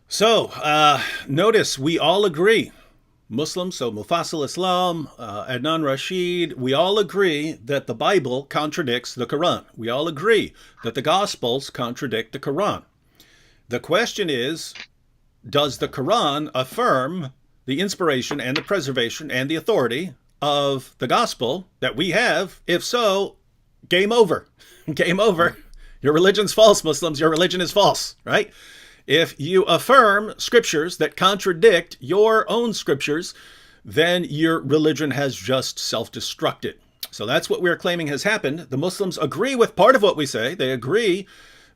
So, notice we all agree, Muslims, so Mufassal Islam, Adnan Rashid, we all agree that the Bible contradicts the Quran. We all agree that the Gospels contradict the Quran. The question is, does the Quran affirm the inspiration and the preservation and the authority of the Gospel that we have? If so, game over. Game over. Your religion's false, Muslims. Your religion is false, right? If you affirm scriptures that contradict your own scriptures, then your religion has just self-destructed. So that's what we're claiming has happened. The Muslims agree with part of what we say. They agree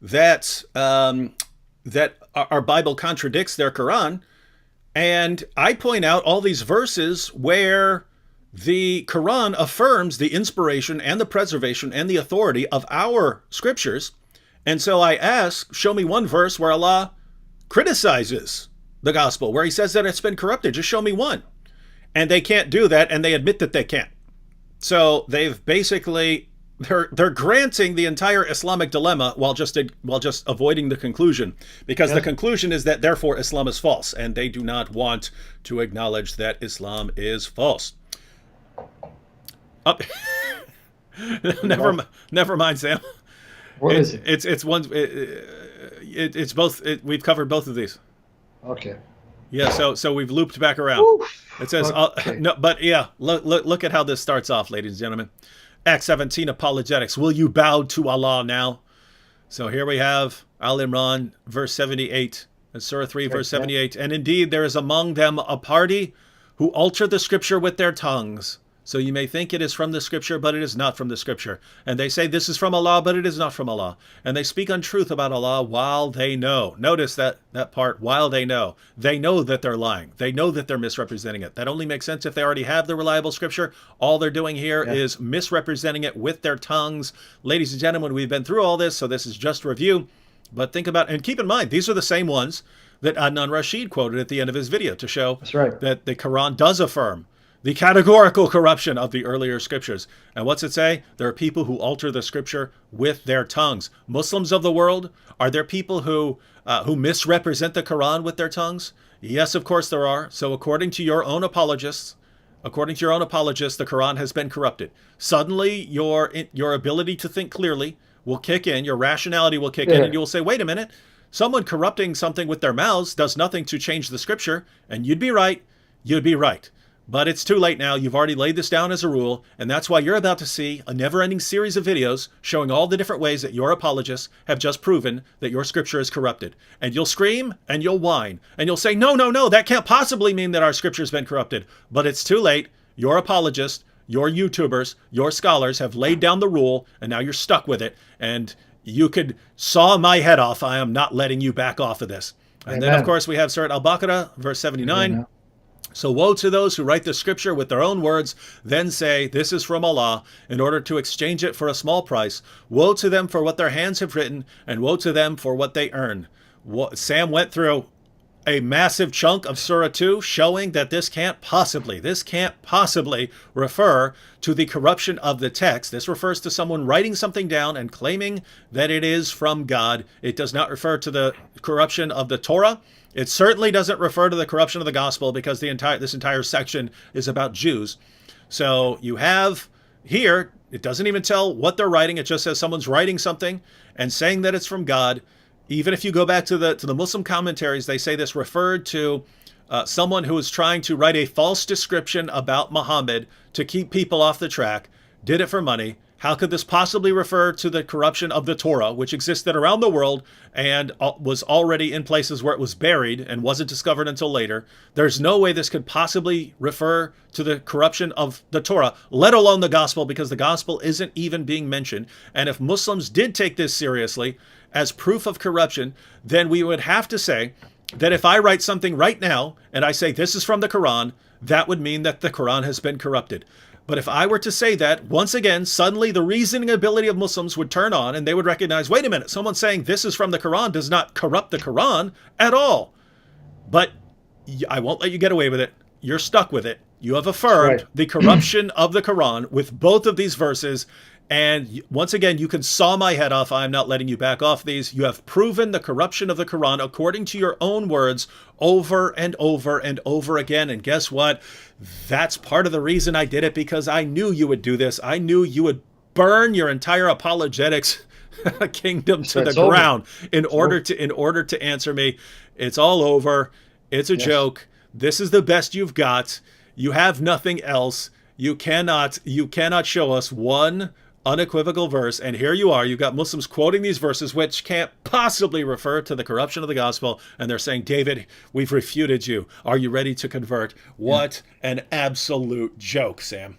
that that our Bible contradicts their Quran. And I point out all these verses where the Quran affirms the inspiration and the preservation and the authority of our scriptures. And so I ask, show me one verse where Allah criticizes the gospel, where he says that it's been corrupted. Just show me one. And they can't do that, and they admit that they can't. So they've basically, they're granting the entire Islamic dilemma while just avoiding the conclusion, because the conclusion is that therefore Islam is false, and they do not want to acknowledge that Islam is false. Up. Never mind, Sam. What is it? It's one. It's both. We've covered both of these. Okay. Yeah. So we've looped back around. Oof. It says Okay. no, but yeah. Look at how this starts off, ladies and gentlemen. Act 17 Apologetics. Will you bow to Allah now? So here we have Al Imran, verse 78. Surah 3, verse 78. And indeed, there is among them a party who alter the scripture with their tongues. So you may think it is from the scripture, but it is not from the scripture. And they say this is from Allah, but it is not from Allah. And they speak untruth about Allah while they know. Notice that part, while they know. They know that they're lying. They know that they're misrepresenting it. That only makes sense if they already have the reliable scripture. All they're doing here is misrepresenting it with their tongues. Ladies and gentlemen, we've been through all this, so this is just review. But think about, and keep in mind, these are the same ones that Adnan Rashid quoted at the end of his video to show that the Quran does affirm the categorical corruption of the earlier scriptures. And what's it say? There are people who alter the scripture with their tongues. Muslims of the world, are there people who misrepresent the Quran with their tongues? Yes, of course there are. So according to your own apologists, the Quran has been corrupted. Suddenly, your ability to think clearly will kick in, your rationality will kick in, and you will say, wait a minute, someone corrupting something with their mouths does nothing to change the scripture, and you'd be right. But it's too late now. You've already laid this down as a rule, and that's why you're about to see a never-ending series of videos showing all the different ways that your apologists have just proven that your scripture is corrupted. And you'll scream, and you'll whine, and you'll say, no, that can't possibly mean that our scripture's been corrupted. But it's too late. Your apologists, your YouTubers, your scholars have laid down the rule, and now you're stuck with it. And you could saw my head off. I am not letting you back off of this. And then, of course, we have Surah Al-Baqarah, verse 79. Amen. So woe to those who write the scripture with their own words, then say, this is from Allah, in order to exchange it for a small price. Woe to them for what their hands have written, and woe to them for what they earn. Sam went through a massive chunk of Surah 2 showing that this can't possibly refer to the corruption of the text. This refers to someone writing something down and claiming that it is from God. It does not refer to the corruption of the Torah. It certainly doesn't refer to the corruption of the gospel, because this entire section is about Jews. So you have here, it doesn't even tell what they're writing. It just says someone's writing something and saying that it's from God. Even if you go back to the Muslim commentaries, they say this referred to someone who was trying to write a false description about Muhammad to keep people off the track, did it for money. How could this possibly refer to the corruption of the Torah, which existed around the world and was already in places where it was buried and wasn't discovered until later? There's no way this could possibly refer to the corruption of the Torah, let alone the gospel, because the gospel isn't even being mentioned. And if Muslims did take this seriously as proof of corruption, then we would have to say that if I write something right now and I say this is from the Quran, that would mean that the Quran has been corrupted. But if I were to say that, once again, suddenly the reasoning ability of Muslims would turn on, and they would recognize, wait a minute, someone saying this is from the Quran does not corrupt the Quran at all. But I won't let you get away with it. You're stuck with it. You have affirmed the corruption of the Quran with both of these verses, And once again, you can saw my head off. I'm not letting you back off these. You have proven the corruption of the Quran according to your own words over and over and over again. And guess what? That's part of the reason I did it, because I knew you would do this. I knew you would burn your entire apologetics kingdom to the ground in order to answer me. It's all over. It's a joke. This is the best you've got. You have nothing else. You cannot show us one unequivocal verse, and here you are. You've got Muslims quoting these verses which can't possibly refer to the corruption of the gospel, and they're saying, David, we've refuted you. Are you ready to convert? What an absolute joke, Sam.